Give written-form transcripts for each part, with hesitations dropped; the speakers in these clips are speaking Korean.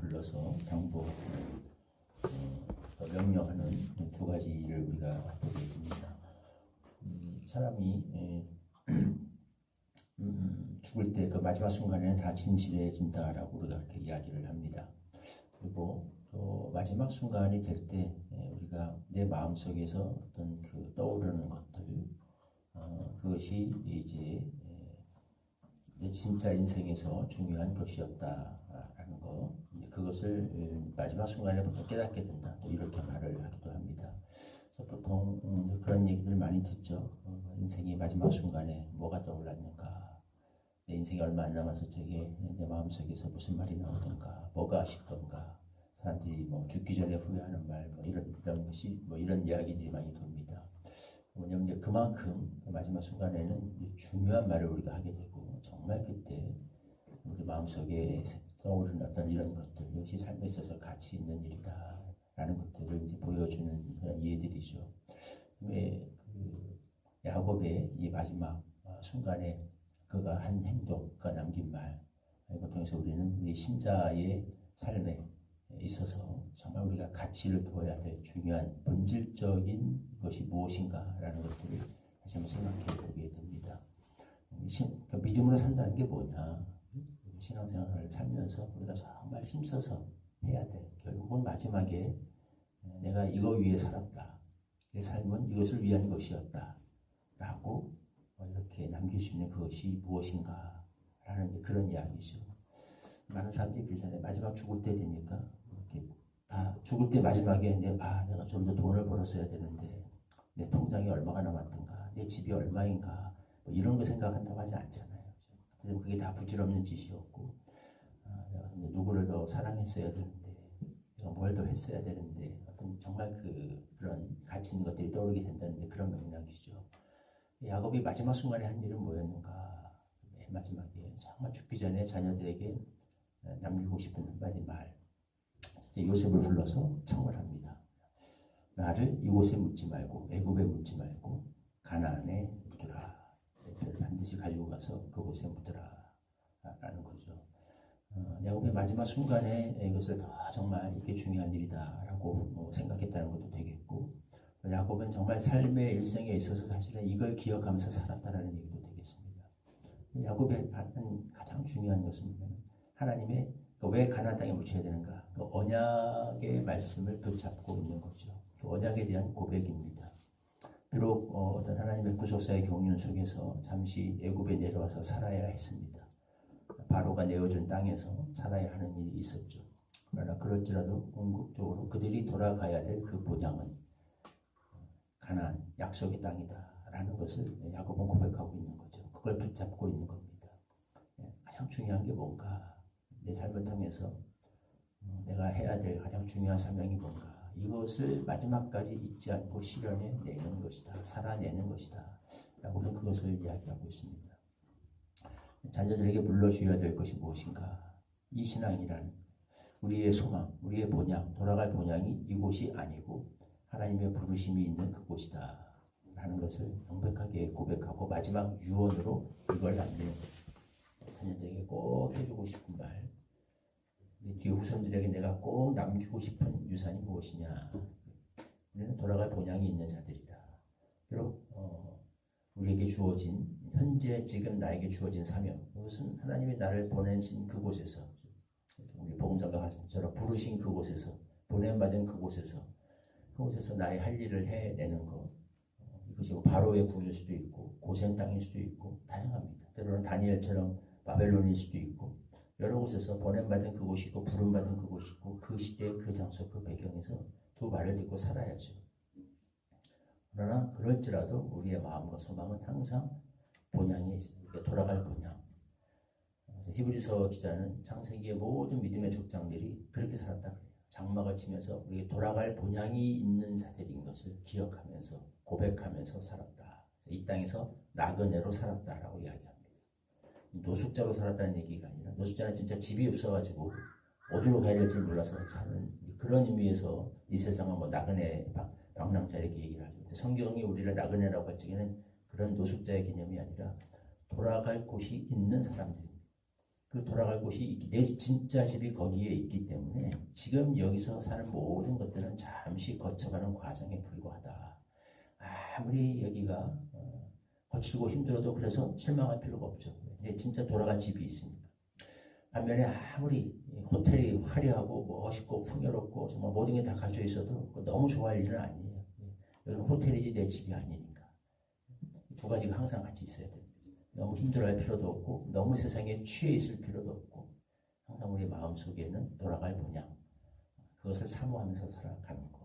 불러서 당부하고 명령하는 두 가지를 우리가 보게 됩니다. 사람이 죽을 때 그 마지막 순간에는 다 진실해진다라고 우리가 그렇게 이야기를 합니다. 그리고 또 마지막 순간이 될 때 우리가 내 마음속에서 어떤 그 떠오르는 것들, 그것이 이제 내 진짜 인생에서 중요한 것이었다라는 거, 그것을 마지막 순간에 보통 깨닫게 된다, 또 이렇게 말을 하기도 합니다. 그래서 보통 그런 얘기들 많이 듣죠. 인생의 마지막 순간에 뭐가 떠올랐는가, 내 인생이 얼마 안 남아서 저게 내 마음속에서 무슨 말이 나오던가, 뭐가 아쉽던가, 사람들이 뭐 죽기 전에 후회하는 말, 뭐 이런 것이 뭐 이런 이야기들이 많이 돕니다. 왜냐하면 그만큼 그 마지막 순간에는 중요한 말을 우리가 하게 되고, 정말 그때 우리 마음속에 떠오르는 어떤 이런 것들, 이것이 삶에 있어서 가치 있는 일이다라는 것들을 이제 보여주는 그런 이해들이죠. 왜 그 야곱의 이 마지막 순간에 그가 한 행동, 그가 남긴 말, 이걸 통해서 우리는 우리 신자의 삶에 있어서 정말 우리가 가치를 두어야 될 중요한 본질적인 것이 무엇인가라는 것들을 다시 한번 생각해 보게 됩니다. 그러니까 믿음으로 산다는 게 뭐냐? 신앙생활을 살면서 우리가 정말 힘써서 해야 돼. 결국은 마지막에 내가 이거 위해 살았다. 내 삶은 이것을 위한 것이었다. 라고 이렇게 남길 수 있는 그것이 무엇인가라는 그런 이야기죠. 많은 사람들이 그러잖아요. 마지막 죽을 때 되니까 이렇게 다 죽을 때 마지막에 이제 내가 좀 더 돈을 벌었어야 되는데 내 통장에 얼마가 남았던가, 내 집이 얼마인가, 뭐 이런 거 생각한다고 하지 않잖아요. 그게 다 부질없는 짓이었고, 내가 누구를 더 사랑했어야 되는데, 내가 뭘 더 했어야 되는데, 어떤 정말 그런 가치 있는 것들이 떠오르게 된다는데 그런 맥락이죠. 야곱이 마지막 순간에 한 일은 뭐였는가? 맨 마지막에 정말 죽기 전에 자녀들에게 남기고 싶은 한마디 말. 요셉을 불러서 청을 합니다. 나를 이곳에 묻지 말고 애굽에 묻지 말고 가나안에 묻으라. 반드시 가지고 가서 그곳에 묻으라 라는 거죠. 야곱의 마지막 순간에 이것을 더 정말 이게 중요한 일이다라고 생각했다는 것도 되겠고, 야곱은 정말 삶의 일생에 있어서 사실은 이걸 기억하면서 살았다라는 얘기도 되겠습니다. 야곱의 가장 중요한 것은 하나님의 왜 가나안 땅에 묻혀야 되는가? 그 언약의 말씀을 붙잡고 있는 거죠. 그 언약에 대한 고백입니다. 비록 어떤 하나님의 구속사의 경륜 속에서 잠시 애굽에 내려와서 살아야 했습니다. 바로가 내어준 땅에서 살아야 하는 일이 있었죠. 그러나 그럴지라도 궁극적으로 그들이 돌아가야 될 그 본향은 가나안 약속의 땅이다라는 것을 야곱은 고백하고 있는 거죠. 그걸 붙잡고 있는 겁니다. 가장 중요한 게 뭔가, 내 삶을 통해서 내가 해야 될 가장 중요한 사명이 뭔가, 이것을 마지막까지 잊지 않고 실현해 내는 것이다. 살아내는 것이다. 야곱은 그것을 이야기하고 있습니다. 자녀들에게 물러주어야 될 것이 무엇인가? 이 신앙이란 우리의 소망, 우리의 본향, 돌아갈 본향이 이곳이 아니고 하나님의 부르심이 있는 그곳이다 라는 것을 명백하게 고백하고 마지막 유언으로 이걸 남기는 거죠. 자녀들에게 꼭 해주고 싶은 말, 뒤에 후손들에게 내가 꼭 남기고 싶은 유산이 무엇이냐? 우리는 돌아갈 본향이 있는 자들이다. 비록 우리에게 주어진, 현재 지금 나에게 주어진 사명, 그것은 하나님이 나를 보내신 그곳에서, 우리 복음자가 하신처럼 부르신 그곳에서, 보냄받은 그곳에서 나의 할 일을 해내는 것, 이것이 바로의 궁일 수도 있고 고센 땅일 수도 있고 다양합니다. 때로는 다니엘처럼 바벨론일 수도 있고 여러 곳에서 보냄받은 그곳이고 부름받은 그곳이고 그 시대, 그 장소, 그 배경에서 두 말을 듣고 살아야죠. 그러나 그럴지라도 우리의 마음과 소망은 항상 본향에 있습니다. 돌아갈 본향. 그래서 히브리서 기자는 창세기의 모든 믿음의 족장들이 그렇게 살았다 그래요. 장막을 치면서 우리가 돌아갈 본향이 있는 자들인 것을 기억하면서 고백하면서 살았다. 이 땅에서 나그네로 살았다라고 이야기합니다. 노숙자로 살았다는 얘기가 아니라, 노숙자는 진짜 집이 없어가지고 어디로 가야 될지 몰라서 사는 그런 의미에서 이 세상은 뭐 나그네 방랑자 이렇게 얘기를 하죠. 성경이 우리를 나그네라고 할 적에는 그런 노숙자의 개념이 아니라 돌아갈 곳이 있는 사람들입니다. 그 돌아갈 곳이 내 진짜 집이 거기에 있기 때문에 지금 여기서 사는 모든 것들은 잠시 거쳐가는 과정에 불과하다. 아무리 여기가 거칠고 힘들어도 그래서 실망할 필요가 없죠. 근데 진짜 돌아갈 집이 있습니까? 반면에 아무리 호텔이 화려하고 멋있고 풍요롭고 정말 모든 게 다 갖춰 있어도 너무 좋아할 일은 아니에요. 여기는 호텔이지 내 집이 아니니까. 두 가지가 항상 같이 있어야 됩니다. 너무 힘들어할 필요도 없고 너무 세상에 취해 있을 필요도 없고 항상 우리 마음속에는 돌아갈 본향, 그것을 사모하면서 살아가는 거.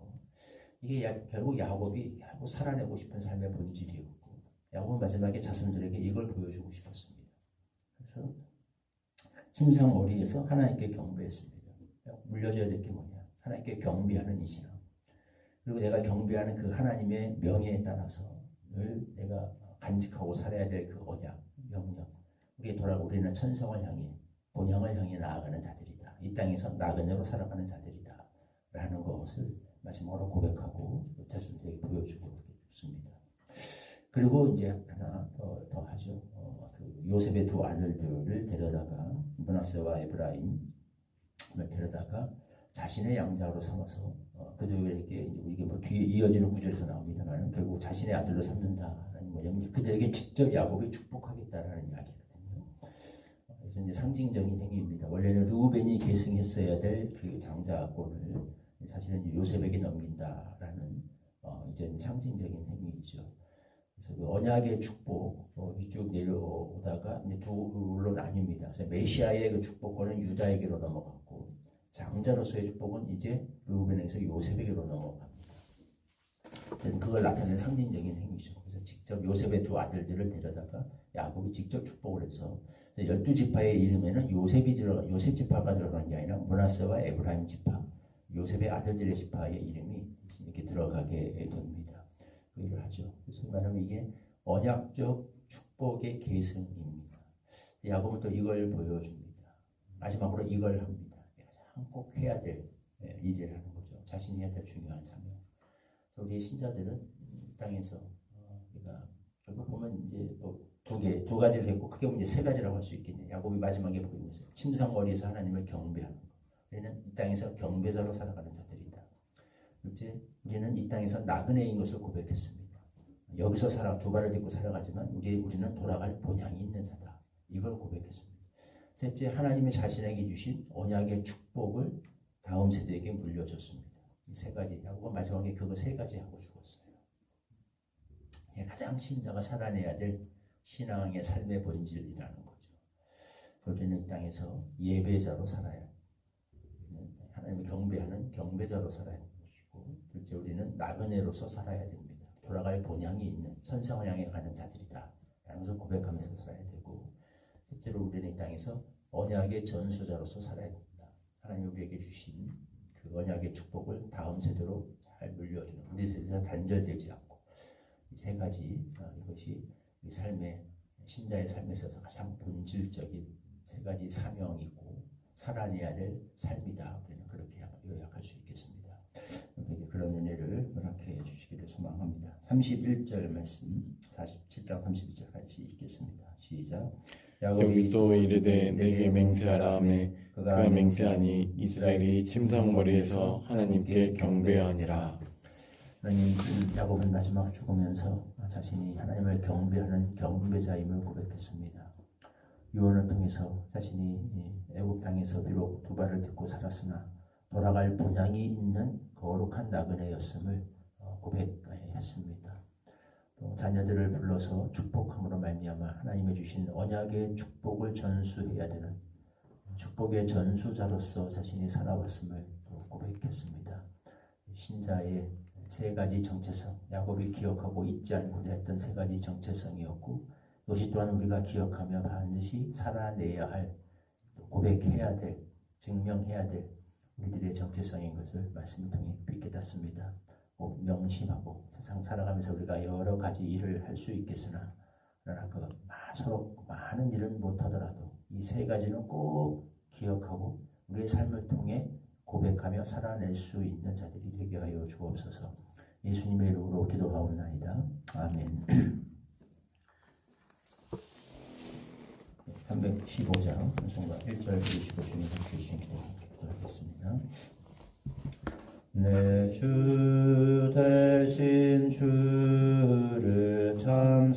이게 결국 야곱이 결국 살아내고 싶은 삶의 본질이었고, 야곱은 마지막에 자손들에게 이걸 보여주고 싶었습니다. 그래서 침상머리에서 하나님께 경배했습니다. 물려줘야 될 게 뭐냐? 하나님께 경배하는 이 신앙. 그리고 내가 경배하는 그 하나님의 명예에 따라서 늘 내가 간직하고 살아야 될 그 언약, 명령. 우리는 천성을 향해, 본향을 향해 나아가는 자들이다. 이 땅에서 나그네로 살아가는 자들이다. 라는 것을 마지막으로 고백하고 자신들에게 보여주고 싶습니다. 그리고 이제 하나 더 하죠. 그 요셉의 두 아들들을 데려다가 므낫세와 에브라임을 데려다가 자신의 양자로 삼아서 그들에게 이게 뭐 뒤에 이어지는 구절에서 나옵니다만 결국 자신의 아들로 삼는다라는 뭐냐면 그들에게 직접 야곱이 축복하겠다라는 이야기거든요. 그래서 이제 상징적인 행위입니다. 원래는 르우벤이 계승했어야 될 그 장자권을 사실은 요셉에게 넘긴다라는 이제 상징적인 행위이죠. 그래서 그 언약의 축복 이쪽 내려오다가 이제 둘로 나뉩니다. 그래서 메시아의 그 축복권은 유다에게로 넘어갔고 장자로서의 축복은 이제 르우벤에서 요셉에게로 넘어갑니다. 그걸 나타내는 상징적인 행위죠. 그래서 직접 요셉의 두 아들들을 데려다가 야곱이 직접 축복을 해서 12지파의 이름에는 요셉 지파가 들어간 게 아니라 므낫세와 에브라임 지파, 요셉의 아들들의 지파의 이름이 이렇게 들어가게 됩니다. 그 일을 하죠. 그래서 말하면 이게 언약적 축복의 계승입니다. 야곱은 또 이걸 보여줍니다. 마지막으로 이걸 합니다. 가장 꼭 해야 될 일이라는 거죠. 자신이 해야 될 중요한 사명. 그래서 우리 신자들은 이 땅에서 우리가 결국 보면 이제 두 가지를 했고 크게 보면 이제 세 가지라고 할 수 있겠네요. 야곱이 마지막에 보이는 것은 침상머리에서 하나님을 경배하는 것. 우리는 이 땅에서 경배자로 살아가는 자들이다. 둘째, 우리는 이 땅에서 나그네인 것을 고백했습니다. 여기서 두 발을 딛고 살아가지만 우리는 돌아갈 본향이 있는 자다. 이걸 고백했습니다. 셋째, 하나님이 자신에게 주신 언약의 축복을 다음 세대에게 물려줬습니다. 이 세 가지, 야곱은 마지막에 그거 세 가지 하고 죽었어요. 이게 가장 신자가 살아내야 될 신앙의 삶의 본질이라는 거죠. 우리는 이 땅에서 예배자로 살아야 합니다. 하나님을 경배하는 경배자로 살아야 하는 것이고, 둘째 우리는 나그네로서 살아야 됩니다. 돌아갈 본향이 있는 천상을 향해 가는 자들이다 라는 것을 고백하면서 살아야 되고, 셋째로 우리는 이 땅에서 언약의 전수자로서 살아야 됩니다. 하나님 우리에게 주신 그 언약의 축복을 다음 세대로 잘 물려주는, 우리 세대에서 단절되지 않고, 이 세 가지, 이것이 우리 신자의 삶에 있어서 가장 본질적인 세 가지 사명이고 살아내야 될 삶이다. 우리는 그렇게 요약할 수 있겠습니다. 그런 은혜를 허락해 주시기를 소망합니다. 31절 말씀, 47장 31절 같이 읽겠습니다. 시작. 야곱이 또 이르되 내게 맹세하라 하매 그가 맹세하니 이스라엘이 침상머리에서 하나님께 경배하니라. 야곱은 마지막 죽으면서 자신이 하나님을 경배하는 경배자임을 고백했습니다. 유언을 통해서 자신이 애굽 땅에서 비록 두 발을 딛고 살았으나 돌아갈 본향이 있는 거룩한 나그네였음을 고백했습니다. 또 자녀들을 불러서 축복함으로 말미암아 하나님이 주신 언약의 축복을 전수해야 되는 축복의 전수자로서 자신이 살아왔음을 고백했습니다. 신자의 세 가지 정체성, 야곱이 기억하고 잊지 않고자 했던 세 가지 정체성이었고, 이것이 또한 우리가 기억하며 반드시 살아내야 할, 고백해야 될, 증명해야 될 우리들의 정체성인 것을 말씀을 통해 깨닫습니다. 꼭 명심하고 세상 살아가면서 우리가 여러 가지 일을 할 수 있겠으나 서로 많은 일은 못하더라도 이 세 가지는 꼭 기억하고 우리의 삶을 통해 고백하며 살아낼 수 있는 자들이 되게 하여 주옵소서. 예수님의 이름으로 기도하옵나이다. 아멘. 315장 찬송가 1절 25주님 함께 주신 기도하겠습니다. 내 주 대신 주를 참